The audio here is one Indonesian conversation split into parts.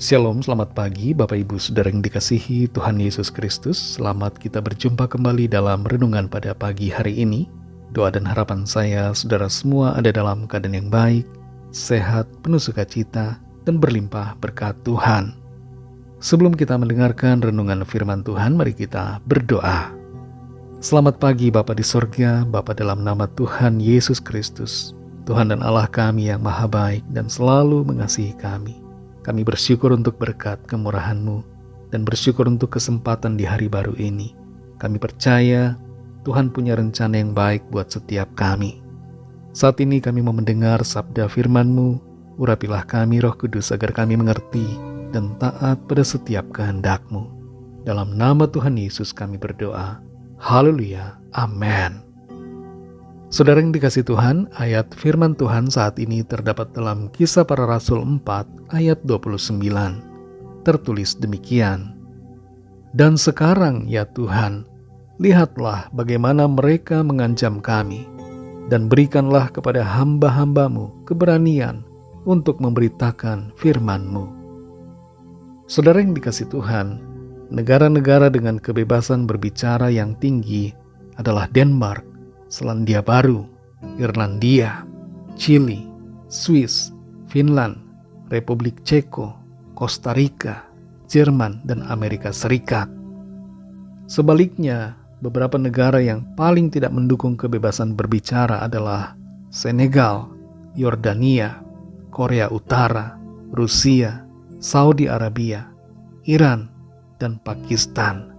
Shalom, selamat pagi Bapak Ibu Saudara yang dikasihi Tuhan Yesus Kristus. Selamat kita berjumpa kembali dalam renungan pada pagi hari ini. Doa dan harapan saya, saudara semua ada dalam keadaan yang baik, sehat, penuh sukacita, dan berlimpah berkat Tuhan. Sebelum kita mendengarkan renungan firman Tuhan, mari kita berdoa. Selamat pagi Bapa di sorga, Bapa dalam nama Tuhan Yesus Kristus. Tuhan dan Allah kami yang maha baik dan selalu mengasihi kami. Kami bersyukur untuk berkat kemurahan-Mu dan bersyukur untuk kesempatan di hari baru ini. Kami percaya Tuhan punya rencana yang baik buat setiap kami. Saat ini kami mau mendengar sabda firman-Mu. Urapilah kami Roh Kudus agar kami mengerti dan taat pada setiap kehendak-Mu. Dalam nama Tuhan Yesus kami berdoa. Haleluya. Amin. Saudara yang dikasih Tuhan, ayat firman Tuhan saat ini terdapat dalam Kisah Para Rasul 4 ayat 29. Tertulis demikian. Dan sekarang ya Tuhan, lihatlah bagaimana mereka mengancam kami, dan berikanlah kepada hamba-hamba-Mu keberanian untuk memberitakan firman-Mu. Saudara yang dikasih Tuhan, negara-negara dengan kebebasan berbicara yang tinggi adalah Denmark, Selandia Baru, Irlandia, Chili, Swiss, Finland, Republik Ceko, Costa Rica, Jerman, dan Amerika Serikat. Sebaliknya, beberapa negara yang paling tidak mendukung kebebasan berbicara adalah Senegal, Yordania, Korea Utara, Rusia, Saudi Arabia, Iran, dan Pakistan.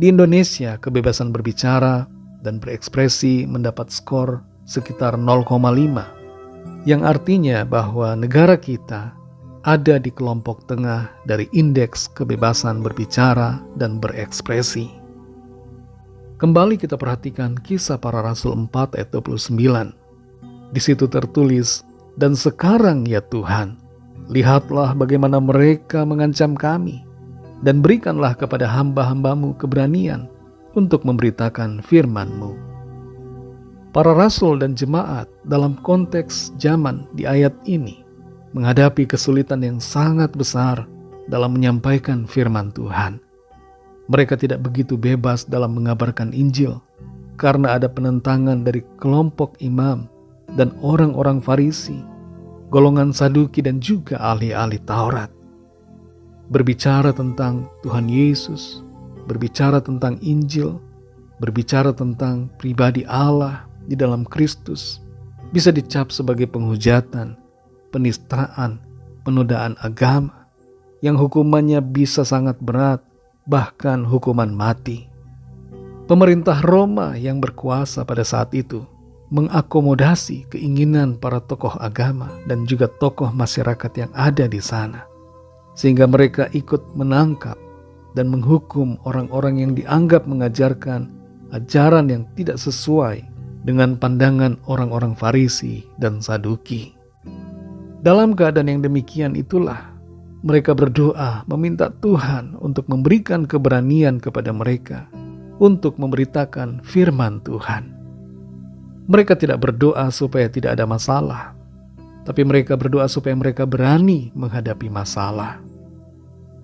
Di Indonesia, kebebasan berbicara dan berekspresi mendapat skor sekitar 0,5, yang artinya bahwa negara kita ada di kelompok tengah dari indeks kebebasan berbicara dan berekspresi. Kembali kita perhatikan Kisah Para Rasul 4 ayat 29. Di situ tertulis, dan sekarang ya Tuhan, lihatlah bagaimana mereka mengancam kami, dan berikanlah kepada hamba-hamba-Mu keberanian untuk memberitakan firman-Mu. Para rasul dan jemaat dalam konteks zaman di ayat ini menghadapi kesulitan yang sangat besar dalam menyampaikan firman Tuhan. Mereka tidak begitu bebas dalam mengabarkan Injil karena ada penentangan dari kelompok imam dan orang-orang Farisi, golongan Saduki, dan juga ahli-ahli Taurat. Berbicara tentang Tuhan Yesus, berbicara tentang Injil, berbicara tentang pribadi Allah di dalam Kristus, bisa dicap sebagai penghujatan, penistaan, penodaan agama, yang hukumannya bisa sangat berat, bahkan hukuman mati. Pemerintah Roma yang berkuasa pada saat itu mengakomodasi keinginan para tokoh agama dan juga tokoh masyarakat yang ada di sana, sehingga mereka ikut menangkap dan menghukum orang-orang yang dianggap mengajarkan ajaran yang tidak sesuai dengan pandangan orang-orang Farisi dan Saduki. Dalam keadaan yang demikian itulah mereka berdoa meminta Tuhan untuk memberikan keberanian kepada mereka untuk memberitakan firman Tuhan. Mereka tidak berdoa supaya tidak ada masalah, tapi mereka berdoa supaya mereka berani menghadapi masalah.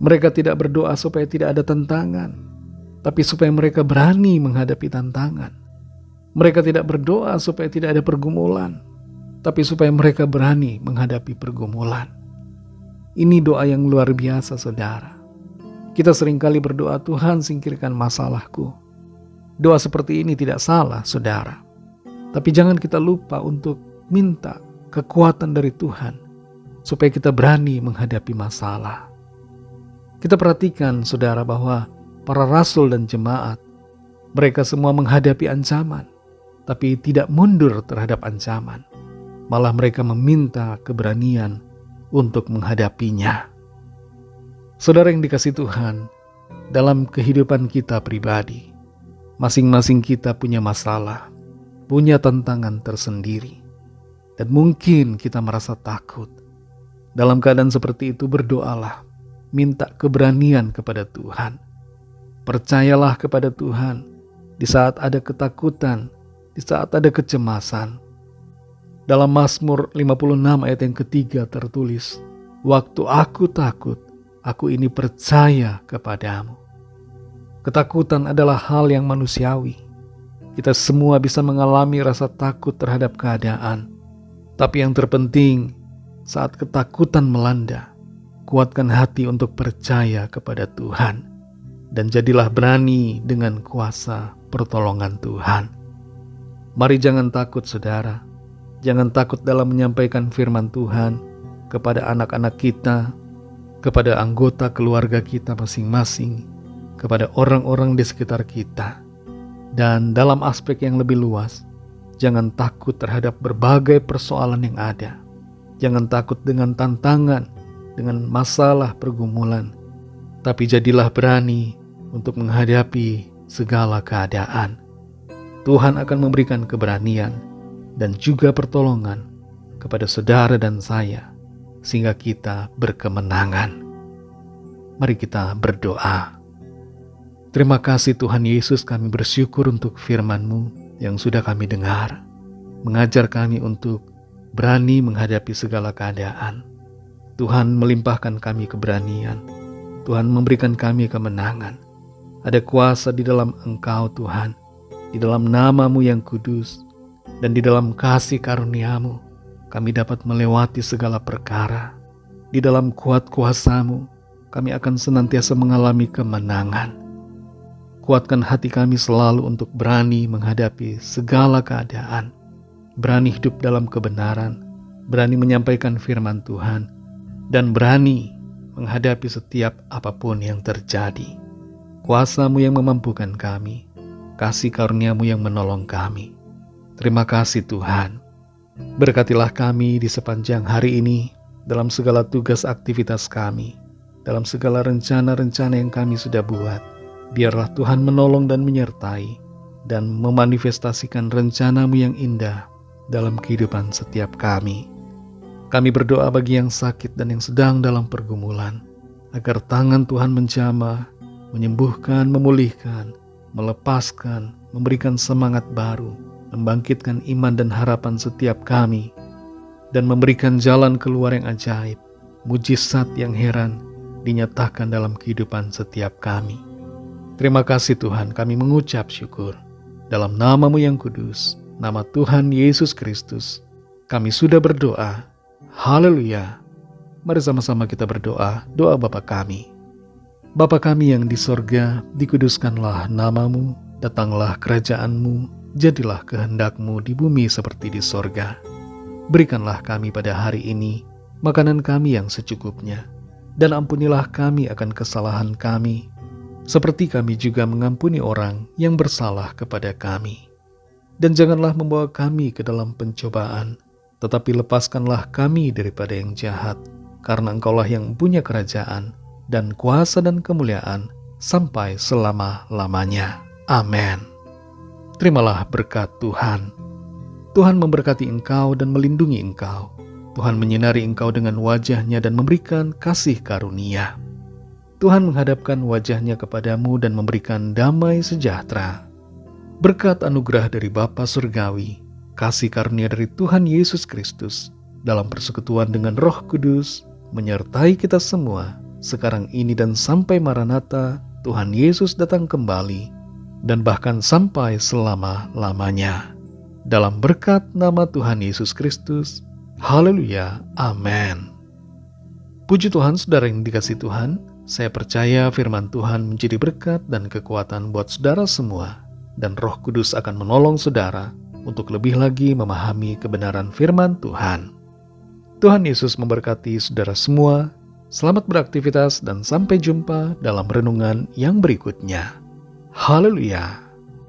Mereka tidak berdoa supaya tidak ada tantangan, tapi supaya mereka berani menghadapi tantangan. Mereka tidak berdoa supaya tidak ada pergumulan, tapi supaya mereka berani menghadapi pergumulan. Ini doa yang luar biasa, saudara. Kita seringkali berdoa, Tuhan singkirkan masalahku. Doa seperti ini tidak salah, saudara. Tapi jangan kita lupa untuk minta kekuatan dari Tuhan, supaya kita berani menghadapi masalah. Kita perhatikan, saudara, bahwa para rasul dan jemaat, mereka semua menghadapi ancaman, tapi tidak mundur terhadap ancaman. Malah mereka meminta keberanian untuk menghadapinya. Saudara yang dikasih Tuhan, dalam kehidupan kita pribadi, masing-masing kita punya masalah, punya tantangan tersendiri, dan mungkin kita merasa takut. Dalam keadaan seperti itu, berdoalah, minta keberanian kepada Tuhan. Percayalah kepada Tuhan di saat ada ketakutan, di saat ada kecemasan. Dalam Mazmur 56 ayat yang ketiga tertulis, Waktu aku takut, aku ini percaya kepadamu. Ketakutan adalah hal yang manusiawi. Kita semua bisa mengalami rasa takut terhadap keadaan. Tapi yang terpenting, saat ketakutan melanda, kuatkan hati untuk percaya kepada Tuhan. Dan jadilah berani dengan kuasa pertolongan Tuhan. Mari jangan takut, saudara. Jangan takut dalam menyampaikan firman Tuhan kepada anak-anak kita, kepada anggota keluarga kita masing-masing, kepada orang-orang di sekitar kita. Dan dalam aspek yang lebih luas, jangan takut terhadap berbagai persoalan yang ada. Jangan takut dengan tantangan, dengan masalah pergumulan. Tapi jadilah berani untuk menghadapi segala keadaan. Tuhan akan memberikan keberanian dan juga pertolongan kepada saudara dan saya, sehingga kita berkemenangan. Mari kita berdoa. Terima kasih Tuhan Yesus, kami bersyukur untuk firman-Mu yang sudah kami dengar. Mengajar kami untuk berani menghadapi segala keadaan. Tuhan melimpahkan kami keberanian. Tuhan memberikan kami kemenangan. Ada kuasa di dalam Engkau Tuhan, di dalam nama-Mu yang kudus, dan di dalam kasih karunia-Mu kami dapat melewati segala perkara. Di dalam kuat kuasa-Mu kami akan senantiasa mengalami kemenangan. Kuatkan hati kami selalu untuk berani menghadapi segala keadaan, berani hidup dalam kebenaran, berani menyampaikan firman Tuhan, dan berani menghadapi setiap apapun yang terjadi. Kuasa-Mu yang memampukan kami, kasih karunia-Mu yang menolong kami. Terima kasih Tuhan. Berkatilah kami di sepanjang hari ini, dalam segala tugas aktivitas kami, dalam segala rencana-rencana yang kami sudah buat. Biarlah Tuhan menolong dan menyertai, dan memanifestasikan rencana-Mu yang indah dalam kehidupan setiap kami. Kami berdoa bagi yang sakit dan yang sedang dalam pergumulan, agar tangan Tuhan menjamah, menyembuhkan, memulihkan, melepaskan, memberikan semangat baru, membangkitkan iman dan harapan setiap kami, dan memberikan jalan keluar yang ajaib, mujizat yang heran dinyatakan dalam kehidupan setiap kami. Terima kasih Tuhan, kami mengucap syukur. Dalam nama-Mu yang kudus, nama Tuhan Yesus Kristus, kami sudah berdoa. Haleluya. Mari sama-sama kita berdoa, doa Bapa kami. Bapa kami yang di sorga, dikuduskanlah nama-Mu, datanglah kerajaan-Mu, jadilah kehendak-Mu di bumi seperti di sorga. Berikanlah kami pada hari ini makanan kami yang secukupnya, dan ampunilah kami akan kesalahan kami, seperti kami juga mengampuni orang yang bersalah kepada kami. Dan janganlah membawa kami ke dalam pencobaan, tetapi lepaskanlah kami daripada yang jahat, karena Engkaulah yang punya kerajaan, dan kuasa dan kemuliaan, sampai selama-lamanya. Amin. Terimalah berkat Tuhan. Tuhan memberkati engkau dan melindungi engkau. Tuhan menyinari engkau dengan wajah-Nya dan memberikan kasih karunia. Tuhan menghadapkan wajah-Nya kepadamu dan memberikan damai sejahtera. Berkat anugerah dari Bapa Surgawi, kasih karunia dari Tuhan Yesus Kristus, dalam persekutuan dengan Roh Kudus, menyertai kita semua, sekarang ini dan sampai Maranatha, Tuhan Yesus datang kembali, dan bahkan sampai selama-lamanya. Dalam berkat nama Tuhan Yesus Kristus, haleluya, amin. Puji Tuhan, saudara yang dikasihi Tuhan, saya percaya firman Tuhan menjadi berkat dan kekuatan buat saudara semua, dan Roh Kudus akan menolong saudara untuk lebih lagi memahami kebenaran firman Tuhan. Tuhan Yesus memberkati saudara semua. Selamat beraktivitas dan sampai jumpa dalam renungan yang berikutnya. Haleluya.